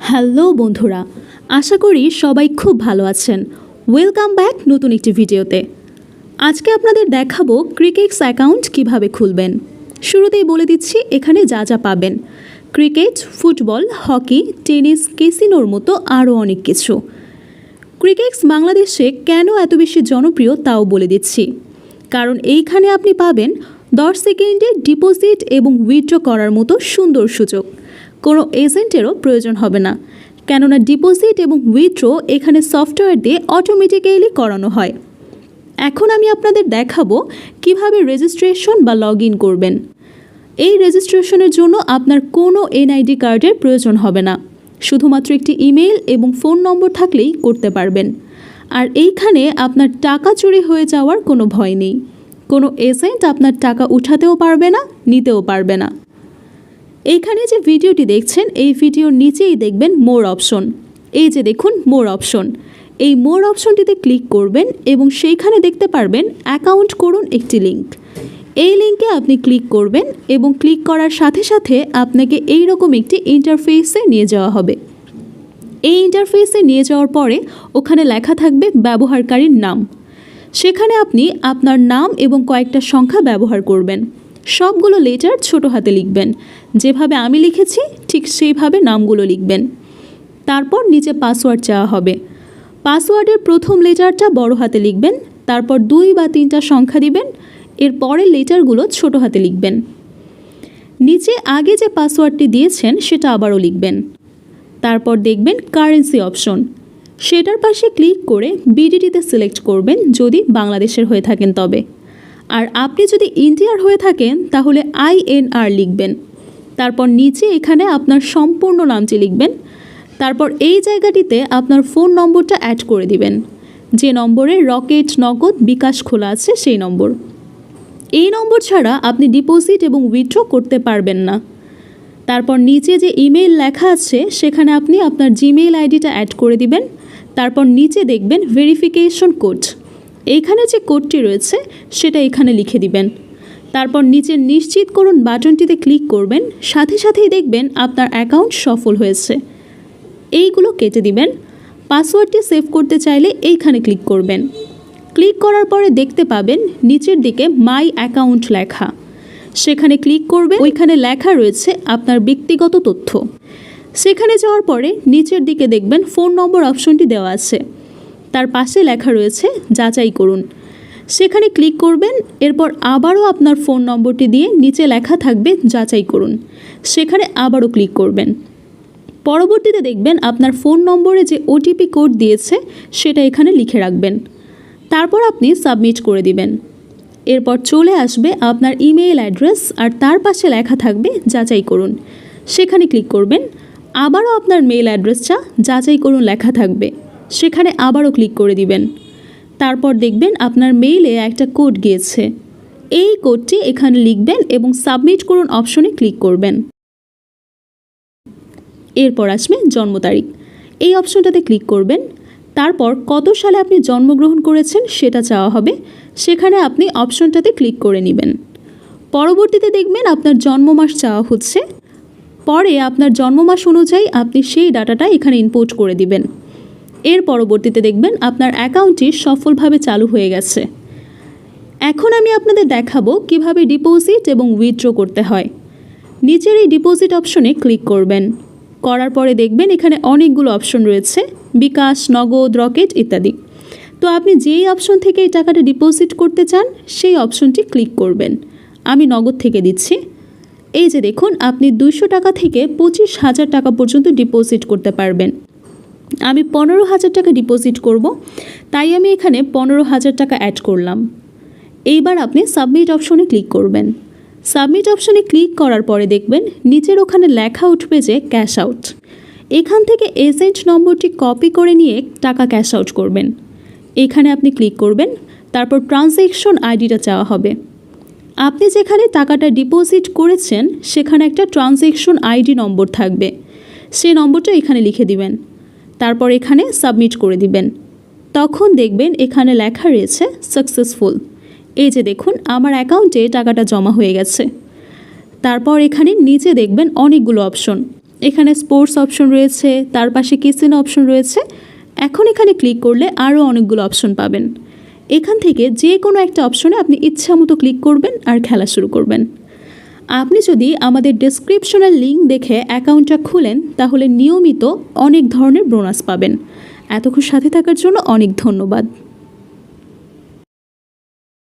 Hello বন্ধুরা, আশা করি সবাই খুব ভালো আছেন। ওয়েলকাম ব্যাক নতুন একটি ভিডিওতে। আজকে আপনাদের দেখাবো ক্রিকেক্স অ্যাকাউন্ট কিভাবে খুলবেন। শুরুতেই বলে দিচ্ছি এখানে যা যা পাবেন: ক্রিকেট, ফুটবল, হকি, টেনিস, ক্যাসিনোর মতো আরও অনেক কিছু। ক্রিকেক্স বাংলাদেশে কেন এত বেশি জনপ্রিয় তাও বলে দিচ্ছি। কারণ এইখানে আপনি পাবেন 10 সেকেন্ডে ডিপোজিট এবং উইথড্র করার মতো সুন্দর সুযোগ। কোনো এজেন্টেরও প্রয়োজন হবে না, কেননা ডিপোজিট এবং উইথড্র এখানে সফটওয়্যার দিয়ে অটোমেটিক্যালি করানো হয়। এখন আমি আপনাদের দেখাবো কিভাবে রেজিস্ট্রেশন বা লগ ইন করবেন। এই রেজিস্ট্রেশনের জন্য আপনার কোনো এনআইডি কার্ডের প্রয়োজন হবে না, শুধুমাত্র একটি ইমেল এবং ফোন নম্বর থাকলেই করতে পারবেন। আর এইখানে আপনার টাকা চুরি হয়ে যাওয়ার কোনো ভয় নেই। কোনো এজেন্ট আপনার টাকা উঠাতেও পারবে না, নিতেও পারবে না। এইখানে যে ভিডিওটি দেখছেন, এই ভিডিওর নিচেই দেখবেন মোর অপশন। এই যে দেখুন মোর অপশন, এই মোর অপশনটিতে ক্লিক করবেন এবং সেইখানে দেখতে পারবেন অ্যাকাউন্ট করুন একটি লিঙ্ক। এই লিঙ্কে আপনি ক্লিক করবেন এবং ক্লিক করার সাথে সাথে আপনাকে এই রকম একটি ইন্টারফেসে নিয়ে যাওয়া হবে। এই ইন্টারফেসে নিয়ে যাওয়ার পরে ওখানে লেখা থাকবে ব্যবহারকারীর নাম। সেখানে আপনি আপনার নাম এবং কয়েকটা সংখ্যা ব্যবহার করবেন। সবগুলো লেটার ছোট হাতে লিখবেন, যেভাবে আমি লিখেছি ঠিক সেইভাবে নামগুলো লিখবেন। তারপর নিচে পাসওয়ার্ড চাওয়া হবে। পাসওয়ার্ডের প্রথম লেটারটা বড় হাতে লিখবেন, তারপর 2 বা 3টা সংখ্যা দিবেন, এর পরের লেটারগুলো ছোট হাতে লিখবেন। নিচে আগে যে পাসওয়ার্ডটি দিয়েছেন সেটা আবারও লিখবেন। তারপর দেখবেন কারেন্সি অপশন, সেটার পাশে ক্লিক করে বিডিটিতে সিলেক্ট করবেন যদি বাংলাদেশের হয়ে থাকেন তবে। আর আপনি যদি ইন্ডিয়ার হয়ে থাকেন তাহলে INR লিখবেন। তারপর নিচে এখানে আপনার সম্পূর্ণ নামটি লিখবেন। তারপর এই জায়গাটিতে আপনার ফোন নম্বরটা অ্যাড করে দিবেন, যে নম্বরে রকেট, নগদ, বিকাশ খোলা আছে সেই নম্বর। এই নম্বর ছাড়া আপনি ডিপোজিট এবং উইথড্র করতে পারবেন না। তারপর নিচে যে ইমেল লেখা আছে সেখানে আপনি আপনার জিমেইল আইডিটা অ্যাড করে দিবেন। তারপর নিচে দেখবেন ভেরিফিকেশন কোড, এইখানে যে কোডটি রয়েছে সেটা এখানে লিখে দিবেন। তারপর নিচে নিশ্চিত করুন বাটনটিতে ক্লিক করবেন, সাথে সাথেই দেখবেন আপনার অ্যাকাউন্ট সফল হয়েছে। এইগুলো কেটে দিবেন। পাসওয়ার্ডটি সেভ করতে চাইলে এইখানে ক্লিক করবেন। ক্লিক করার পরে দেখতে পাবেন নিচের দিকে মাই অ্যাকাউন্ট লেখা, সেখানে ক্লিক করবেন। ওইখানে লেখা রয়েছে আপনার ব্যক্তিগত তথ্য। সেখানে যাওয়ার পরে নিচের দিকে দেখবেন ফোন নম্বর অপশনটি দেওয়া আছে, তার পাশে লেখা রয়েছে যাচাই করুন, সেখানে ক্লিক করবেন। এরপর আবারও আপনার ফোন নম্বরটি দিয়ে নিচে লেখা থাকবে যাচাই করুন, সেখানে আবারও ক্লিক করবেন। পরবর্তীতে দেখবেন আপনার ফোন নম্বরে যে OTP কোড দিয়েছে সেটা এখানে লিখে রাখবেন। তারপর আপনি সাবমিট করে দিবেন। এরপর চলে আসবে আপনার ইমেইল অ্যাড্রেস, আর তার পাশে লেখা থাকবে যাচাই করুন, সেখানে ক্লিক করবেন। আবারও আপনার মেইল অ্যাড্রেসটা যাচাই করুন লেখা থাকবে, সেখানে আবারও ক্লিক করে দিবেন। তারপর দেখবেন আপনার মেইলে একটা কোড গিয়েছে, এই কোডটি এখানে লিখবেন এবং সাবমিট করুন অপশনে ক্লিক করবেন। এরপর আসবে জন্ম তারিখ, এই অপশনটাতে ক্লিক করবেন। তারপর কত সালে আপনি জন্মগ্রহণ করেছেন সেটা চাওয়া হবে, সেখানে আপনি অপশনটাতে ক্লিক করে নেবেন। পরবর্তীতে দেখবেন আপনার জন্ম মাস চাওয়া হচ্ছে, পরে আপনার জন্ম মাস অনুযায়ী আপনি সেই ডাটাটা এখানে ইনপুট করে দিবেন। এর পরবর্তীতে দেখবেন আপনার অ্যাকাউন্টটি সফলভাবে চালু হয়ে গেছে। এখন আমি আপনাদের দেখাবো কিভাবে ডিপোজিট এবং উইথড্র করতে হয়। নিচের এই ডিপোজিট অপশনে ক্লিক করবেন। করার পরে দেখবেন এখানে অনেকগুলো অপশন রয়েছে, বিকাশ, নগদ, রকেট ইত্যাদি। তো আপনি যেই অপশন থেকে এই টাকাটা ডিপোজিট করতে চান সেই অপশনটি ক্লিক করবেন। আমি নগদ থেকে দিচ্ছি। এই যে দেখুন আপনি 200 টাকা থেকে 25,000 টাকা পর্যন্ত ডিপোজিট করতে পারবেন। আমি 15,000 টাকা ডিপোজিট করব, তাই আমি এখানে 15,000 টাকা অ্যাড করলাম। এইবার আপনি সাবমিট অপশনে ক্লিক করবেন। সাবমিট অপশনে ক্লিক করার পরে দেখবেন নিচের ওখানে লেখা উঠবে যে ক্যাশ আউট। এখান থেকে এজেন্ট নম্বরটি কপি করে নিয়ে টাকা ক্যাশ আউট করবেন। এখানে আপনি ক্লিক করবেন। তারপর ট্রানজ্যাকশন আইডিটা চাওয়া হবে। আপনি যেখানে টাকাটা ডিপোজিট করেছেন সেখানে একটা ট্রানজ্যাকশন আইডি নম্বর থাকবে, সেই নম্বরটা এখানে লিখে দিবেন। তারপর এখানে সাবমিট করে দিবেন। তখন দেখবেন এখানে লেখা রয়েছে সাকসেসফুল। এই যে দেখুন আমার অ্যাকাউন্টে টাকাটা জমা হয়ে গেছে। তারপর এখানে নিচে দেখবেন অনেকগুলো অপশন, এখানে স্পোর্টস অপশন রয়েছে, তার পাশে কিচেন অপশন রয়েছে। এখন এখানে ক্লিক করলে আরও অনেকগুলো অপশন পাবেন। এখান থেকে যে কোনো একটা অপশনে আপনি ইচ্ছা মতো ক্লিক করবেন আর খেলা শুরু করবেন। আপনি যদি আমাদের ডেসক্রিপশনের লিঙ্ক দেখে অ্যাকাউন্টটা খুলেন তাহলে নিয়মিত অনেক ধরনের বোনাস পাবেন। এতক্ষণ সাথে থাকার জন্য অনেক ধন্যবাদ।